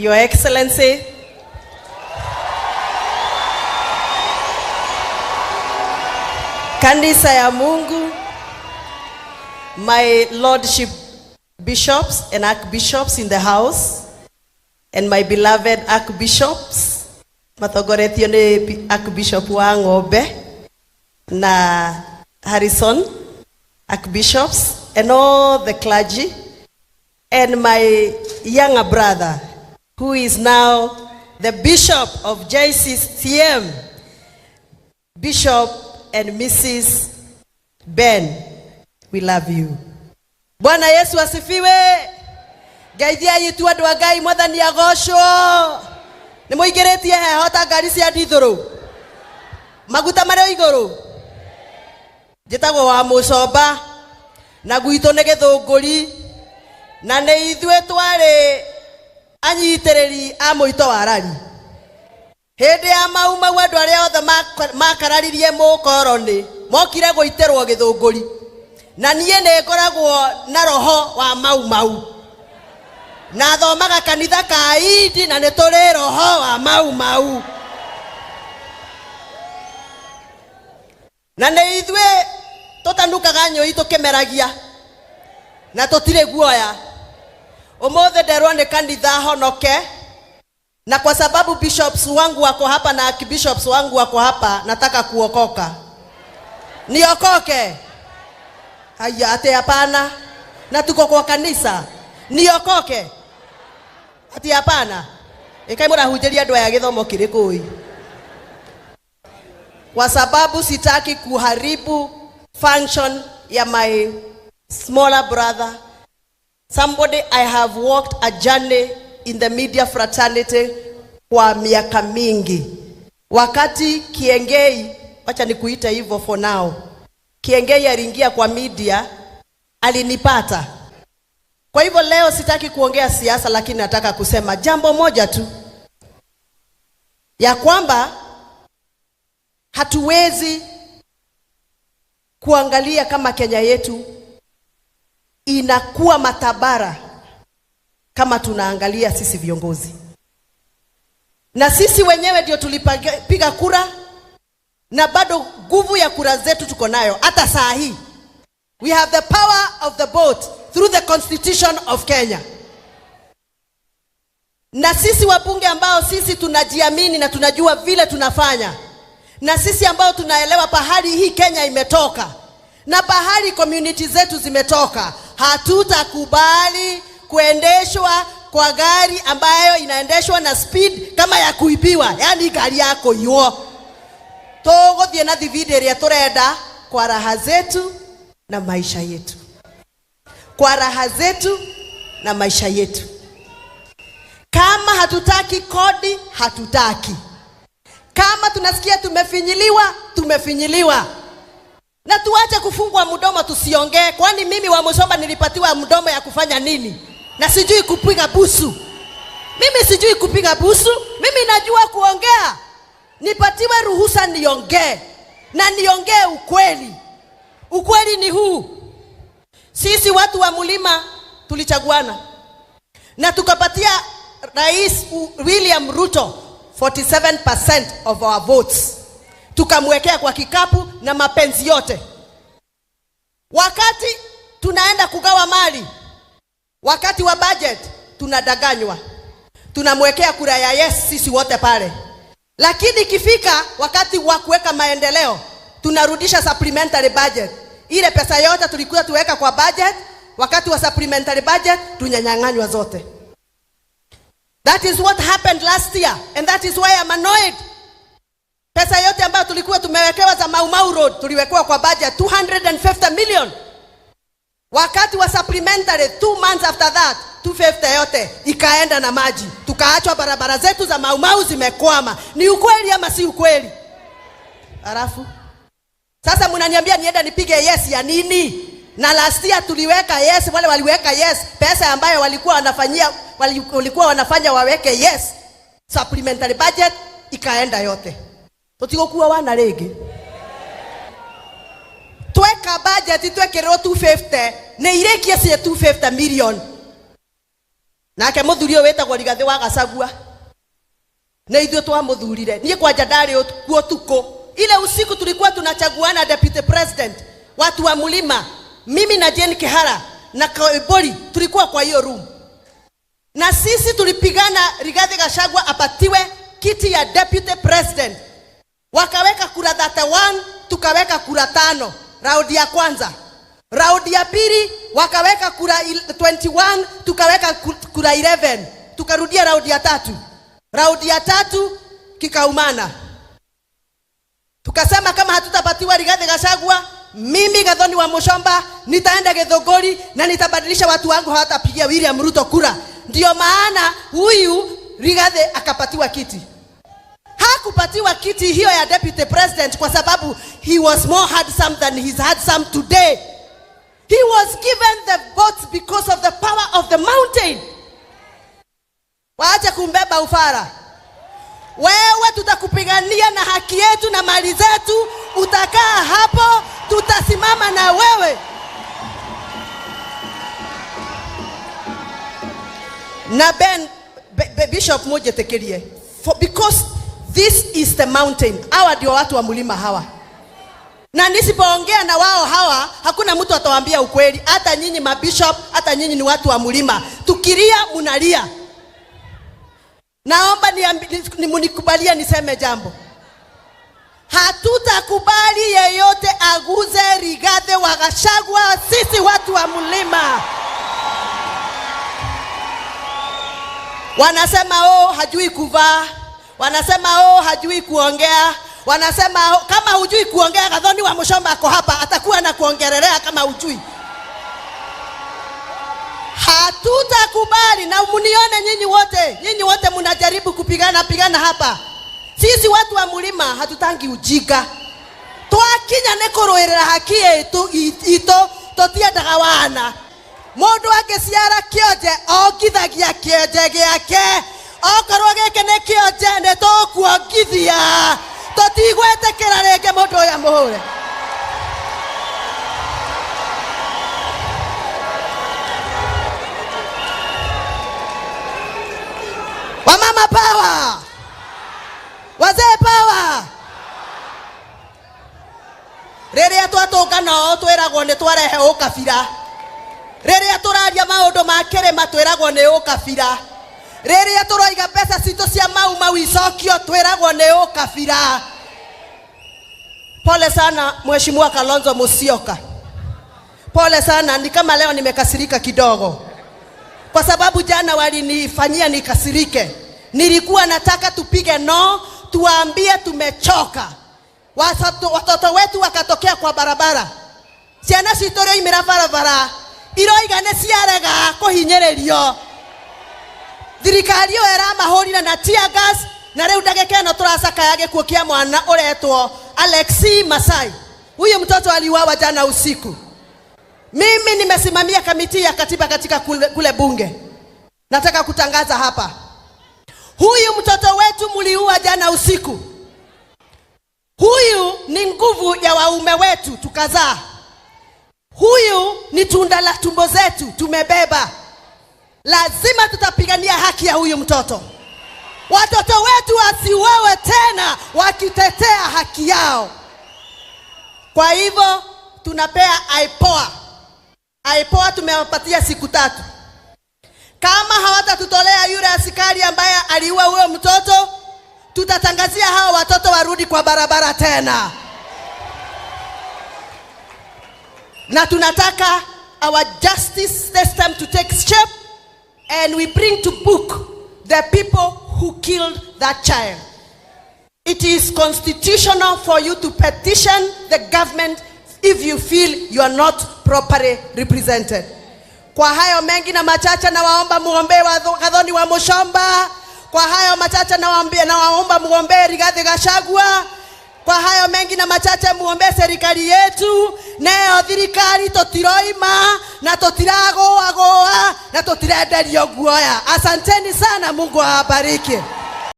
Your Excellency, Kanisa ya Mungu, my lordship bishops and archbishops in the house, and my beloved archbishops, Mathogoretio ni archbishop wa Ng'ombe na Harrison archbishops, and all the clergy, and my younger brother who is now the bishop of JCCM, Bishop and Mrs. Ben. We love you. Bwana Yesu asifiwe. Gaithia yitu andu a Ngai mwathani agocwo. Ni muigeretie heho ta ngari cia ndithuru. Maguta mari iguru. Njitagwo wa Mucomba na gwitũ nĩ Gĩthũngũri na nĩ ithuĩ twari anyitirĩri a mũito wa rari. Hĩndĩ ya mau andũ arĩa othe makararirie mũkoroni mokire gũitĩrwo Gĩthũngũri, na niĩ nĩ ngoragwo na roho wa mau na thomaga kanitha ka Indi na nĩ tũrĩ roho wa mau na nĩ ithuĩ tũtanukaga nyũi tũkĩmeragia na tũtirĩ guoya. Ũmũthĩ nderwo nĩ kanitha honoke, na kwa sababu bishops wangu wako hapa na archbishops wangu wako hapa, nataka kuokoka. Niokoke? Haya, ate hapana. Na tuko kwa kanisa. Niokoke? Ati hapana. Ekai mũrahunjĩria andũ aya gĩthomo kĩrĩkũ? Kwa sababu sitaki kuharibu function ya my smaller brother. Somebody I have walked a journey in the media fraternity kwa miaka mingi. Wakati Kiengei, wacha nikuita hivyo for now, Kiengei aliingia kwa media, alinipata. Kwa hivyo leo sitaki kuongea siasa, lakini nataka kusema jambo moja tu, ya kwamba hatuwezi kuangalia kama Kenya yetu inakuwa matabara kama tunaangalia sisi viongozi. Na sisi wenyewe ndio tulipiga kura, na bado nguvu ya kura zetu tuko nayo hata saa hii. We have the power of the vote through the Constitution of Kenya. Na sisi wabunge ambao sisi tunajiamini na tunajua vile tunafanya, na sisi ambao tunaelewa pahali hii Kenya imetoka na pahali community zetu zimetoka, hatutakubali kuendeshwa kwa gari ambayo inaendeshwa na speed kama ya kuibiwa, yani gari yako hiyo. Tũgũthiĩ na thibidi ĩrĩa tũrenda kwa raha zetu na maisha yetu. Kwa raha zetu na maisha yetu. Kama hatutaki kodi, hatutaki. Kama tunasikia tumefinyiliwa, tumefinyiliwa. Na tuache kufungwa mdomo tusiongee. Kwani mimi wa Mucomba nilipatiwa mdomo ya kufanya nini? Na sijui kupiga busu. Mimi sijui kupiga busu. Mimi najua kuongea. Nipatiwe ruhusa niongee. Na niongee ukweli. Ukweli ni huu. Sisi watu wa Mulima tulichaguana. Na tukapatia Rais William Ruto 47% of our votes. Tukamwekea kwa kikapu na mapenzi yote. Wakati tunaenda kugawa mali, wakati wa budget tunadanganywa. Tunamwekea kura ya yes sisi wote pale. Lakini ikifika wakati wa kuweka maendeleo, tunarudisha supplementary budget. Ile pesa yote tulikuwa tuweka kwa budget, wakati wa supplementary budget tunyanyang'anywa zote. That is what happened last year, and that is why I'm annoyed. Pesa yote ambayo tulikuwa tumewekewa za Mau Mau Road tuliwekewa kwa budget 250 million. Wakati wa supplementary 2 months after that 250 yote ikaenda na maji. Tukaachwa barabara zetu za Mau Mau zimekwama. Ni ukweli ama si ukweli? Alafu sasa mnaniambia nienda nipige yes ya nini? Na last year tuliweka yes, wale waliweka yes, pesa ambayo walikuwa wanafanya waweke yes, supplementary budget ikaenda yote. Tutigokuwa wana rege. Tweka budget twekero 250 ne irekia cia 250 million. nake muthuri uyu wetagwo Rigathi wa Gachagua na ithuĩ twamuthurire. Niĩ kwanja ndarĩ kuo tuko. Ile usiku tulikuwa tunachaguana deputy president, watu wa Mlima, mimi na Jane Kihara na Koibori tulikuwa kwa hiyo room. Na sisi tulipigana Rigathi Gachagua apatiwe kiti ya deputy president. Wakaweka kura 31, tukaweka kura 5 raundi ya kwanza. Raundi ya pili wakaweka kura 21, tukaweka kura 11. Tukarudia raundi ya 3. Raundi ya 3 kikaumana. Tukasema kama hatutapatiwa Rigathi Gachagua, mimi Gathoni wa Muchomba nitaenda Githunguri na nitabadilisha watu wangu, hawatapigia William Ruto kura. Ndio maana huyu Rigathi akapatiwa kiti. Hakupatiwa kiti hiyo ya deputy president kwa sababu he was more handsome than he's handsome today. He was given the votes because of the power of the mountain. Waache kumbeba ufara. Wewe tutakupigania na haki yetu na mali zetu, utakaa hapo, tutasimama na wewe. Na Bishop moja tekerie. Because this is the mountain. Hawa ndio watu wa Mlima hawa. Na nisipoongea na wao hawa, hakuna mtu atawaambia ukweli. Hata nyinyi mabishop, hata nyinyi ni watu wa Mlima. Tukilia munalia. Naomba munikubalia niseme jambo. Hatutakubali yeyote aguze Rigathi wa Gachagua, sisi watu wa Mlima. Wanasema hajui kuvaa, wanasema hajui kuongea, wanasema kama hujui kuongea Gathoni wa Muchomba ako hapa atakuwa na kuongelelea kama hujui. Hatutakubali, na munione nyinyi wote mnajaribu pigana hapa. Sisi watu wa Mlima hatutangi ujiga. Twakinya nekoroerera haki yetu ito totiendaga wana. Mundu angiciara kionje ogithagia kionje giake. Okorwo gike ne kionje ne tokuongithia. Totigwetekera rege mundu ya muhure. Wamama power. Wazee power. Rĩrĩa twatũngana twĩragwo nĩ twarehe ũkabira. Rĩrĩa tũraria maũndũ ma kĩrĩma twĩragwo nĩ ũkabira. Rĩrĩa tũroiga mbeca citũ cia mau icokio twĩragwo nĩ ũkabira. Pole sana Mheshimiwa Kalonzo Musyoka. Pole sana, ni kama leo nimekasirika kidogo. Kwa sababu jana walinifanyia nikasirike. Nilikuwa nataka tupige no, tuambie tumechoka. Watoto wetu wakatokea kwa barabara. Ciana citore imira barabara. Iroiga ne ciarega kuhinyererio. Thirikari yo era mahorira na tear gas na rĩu ndagĩka ĩno turacaka yage kuokia mwana uretwo Alexi Masai. Huyo mtoto aliuawa jana usiku. Mimi nimesimamia kamiti ya katiba katika kule bunge. Nataka kutangaza hapa. Huyu mtoto wetu mliua jana usiku. Huyu ni nguvu ya waume wetu tukazaa. Huyu ni tunda la tumbo zetu tumebeba. Lazima tutapigania haki ya huyu mtoto. Watoto wetu wasiuawe tena wakitetea haki yao. Kwa hivyo tunapea IPOA tumewapatia siku 3. Kama hawatatutolea yule askari ambaye aliua huyo mtoto, tutatangazia hao watoto warudi kwa barabara tena. Na tunataka our justice system to take shape, and we bring to book the people who killed that child. It is constitutional for you to petition the government if you feel you are not properly represented. Kwa hayo mengi na machache na waomba muombe Gathoni wa Muchomba. Kwa hayo machache na waomba muombe Rigathi Gachagua. Kwa hayo mengi na machache muombe serikali yetu. Neo thirikari totiroima na totiragoa na totirenderio guoya. Asanteni sana, Mungu awabariki.